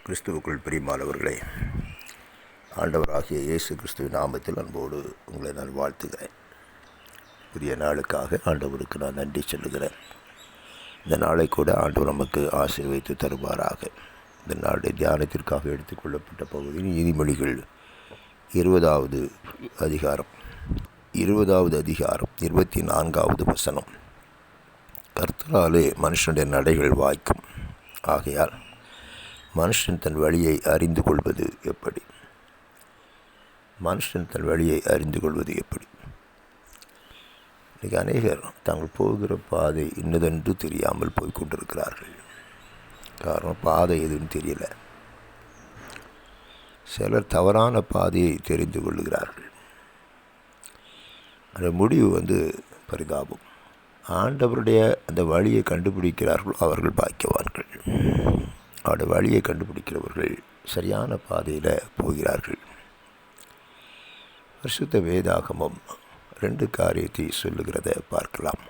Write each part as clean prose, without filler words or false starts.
கிறிஸ்துவுக்குள் பிரியமானவர்களே, ஆண்டவராகிய இயேசு கிறிஸ்துவின் நாமத்தில் அன்போடு உங்களை நான் வாழ்த்துகிறேன். புதிய நாளுக்காக ஆண்டவருக்கு நான் நன்றி சொல்லுகிறேன். இந்த நாளை கூட ஆண்டவர் நமக்கு ஆசீர்வதித்து தருவாராக. இந்த நாளுடைய தியானத்திற்காக எடுத்துக்கொள்ளப்பட்ட பகுதி நீதிமொழிகள் 20வது அதிகாரம் 24வது வசனம். கர்த்தராலே மனுஷனுடைய நடைகள் வாய்க்கும், ஆகையால் மனுஷன் தன் வழியை அறிந்து கொள்வது எப்படி? இன்றைக்கு அநேகர் தாங்கள் போகிற பாதை இன்னதென்று தெரியாமல் போய்கொண்டிருக்கிறார்கள். காரணம், பாதை எதுன்னு தெரியல. சிலர் தவறான பாதையை தெரிந்து கொள்ளுகிறார்கள். அந்த முடிவு பரிதாபம். ஆண்டவருடைய அந்த வழியை கண்டுபிடிக்கிறார்கள், அவர்கள் பாக்கியவான்கள். அவருடைய வழியை கண்டுபிடிக்கிறவர்கள் சரியான பாதையில் போகிறார்கள். பரிசுத்த வேதாகமம் 2 காரியத்தை சொல்லுகிறத பார்க்கலாம்.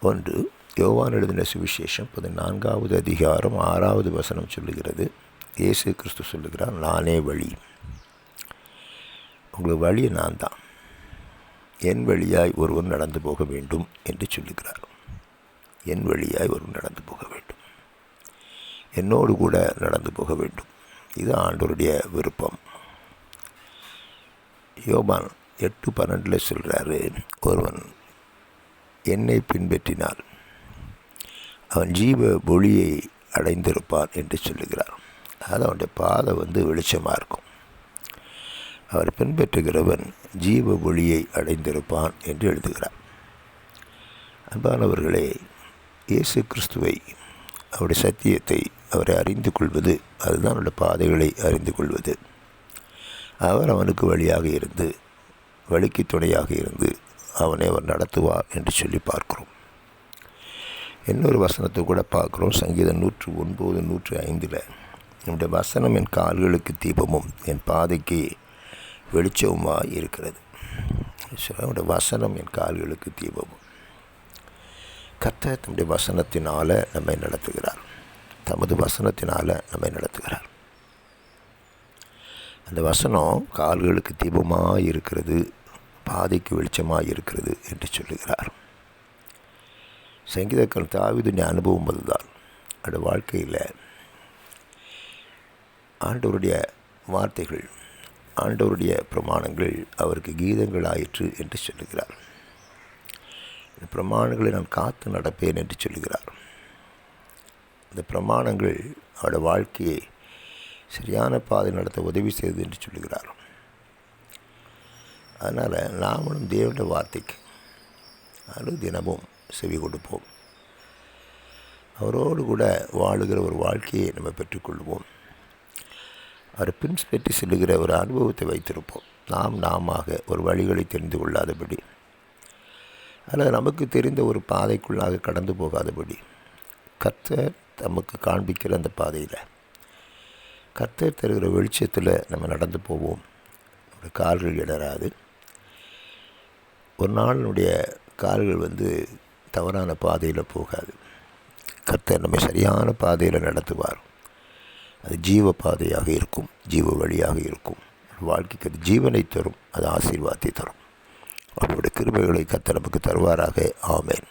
ஒன்று, யோவான் எழுதின சுவிசேஷம் 14வது அதிகாரம் 6வது வசனம் சொல்லுகிறது. இயேசு கிறிஸ்து சொல்லுகிறார், நானே வழி. உங்களுக்கு வழி நான் தான். என் வழியாய் ஒருவன் நடந்து போக வேண்டும் என்று சொல்லுகிறார். என் வழியாய் ஒருவன் நடந்து போக வேண்டும், என்னோடு கூட நடந்து போக வேண்டும். இது ஆண்டவருடைய விருப்பம். யோவான் 8:12 சொல்கிறாரு, ஒருவன் என்னை பின்பற்றினால் அவன் ஜீவ ஒளியை அடைந்திருப்பான் என்று சொல்லுகிறார். அதாவது அவனுடைய பாதை வெளிச்சமாக இருக்கும். அவர் பின்பற்றுகிறவன் ஜீவ ஒளியை அடைந்திருப்பான் என்று எழுதுகிறார். அன்பானவர்களே, இயேசு கிறிஸ்துவை, அவருடைய சத்தியத்தை, அவரை அறிந்து கொள்வது, அதுதான் அவருடைய பாதைகளை அறிந்து கொள்வது. அவர் அவனுக்கு வழியாக இருந்து, வழிக்கு துணையாக இருந்து அவனை அவர் நடத்துவார் என்று சொல்லி பார்க்கிறோம். இன்னொரு வசனத்தை கூட பார்க்குறோம். சங்கீதம் 109, 105. என்னுடைய வசனம் என் கால்களுக்கு தீபமும் என் பாதைக்கு வெளிச்சவுமாக இருக்கிறது. அவருடைய வசனம் என் கால்களுக்கு தீபமும். கர்த்தர் தம்முடைய வசனத்தினால் நம்மை நடத்துகிறார். தமது வசனத்தினால் நம்மை நடத்துகிறார். அந்த வசனம் கால்களுக்கு தீபமாக இருக்கிறது, பாதைக்கு வெளிச்சமாக இருக்கிறது என்று சொல்லுகிறார். சங்கீதக்காரன் தாவீதுடைய அனுபவம் அதுதான். அந்த வாழ்க்கையில் ஆண்டவருடைய வார்த்தைகள், ஆண்டவருடைய பிரமாணங்கள் அவருக்கு கீதங்கள் ஆயிற்று என்று சொல்லுகிறார். இந்த பிரமாணங்களை நான் காத்து நடப்பேன் என்று சொல்லுகிறார். இந்த பிரமாணங்கள் அவருடைய வாழ்க்கையை சரியான பாதை நடத்த உதவி செய்தது என்று சொல்லுகிறார். அதனால் நாமளும் தேவனுடைய வார்த்தைக்கு தினமும் செவி கொடுப்போம். அவரோடு கூட வாழுகிற ஒரு வாழ்க்கையை நம்ம பெற்றுக்கொள்வோம். அவரை பின்பற்றி செல்லுகிற ஒரு அனுபவத்தை வைத்திருப்போம். நாம ஒரு வழிகளை தெரிந்து கொள்ளாதபடி, அல்லது நமக்கு தெரிந்த ஒரு பாதைக்குள்ளாக கடந்து போகாதபடி, கர்த்தர் நமக்கு காண்பிக்கிற அந்த பாதையில், கர்த்தர் தருகிற வெளிச்சத்தில் நம்ம நடந்து போவோம். நம்முடைய கால்கள் இடராது. ஒரு நாள் நம்முடைய கால்கள் தவறான பாதையில் போகாது. கர்த்தர் நம்மை சரியான பாதையில் நடத்துவார். அது ஜீவ பாதையாக இருக்கும், ஜீவ வழியாக இருக்கும். வாழ்க்கைக்கு அது ஜீவனை தரும், அது ஆசீர்வாதத்தை தரும். அவருடைய கிருபைகளை கர்த்தர் நமக்கு தருவாராக. ஆமென்.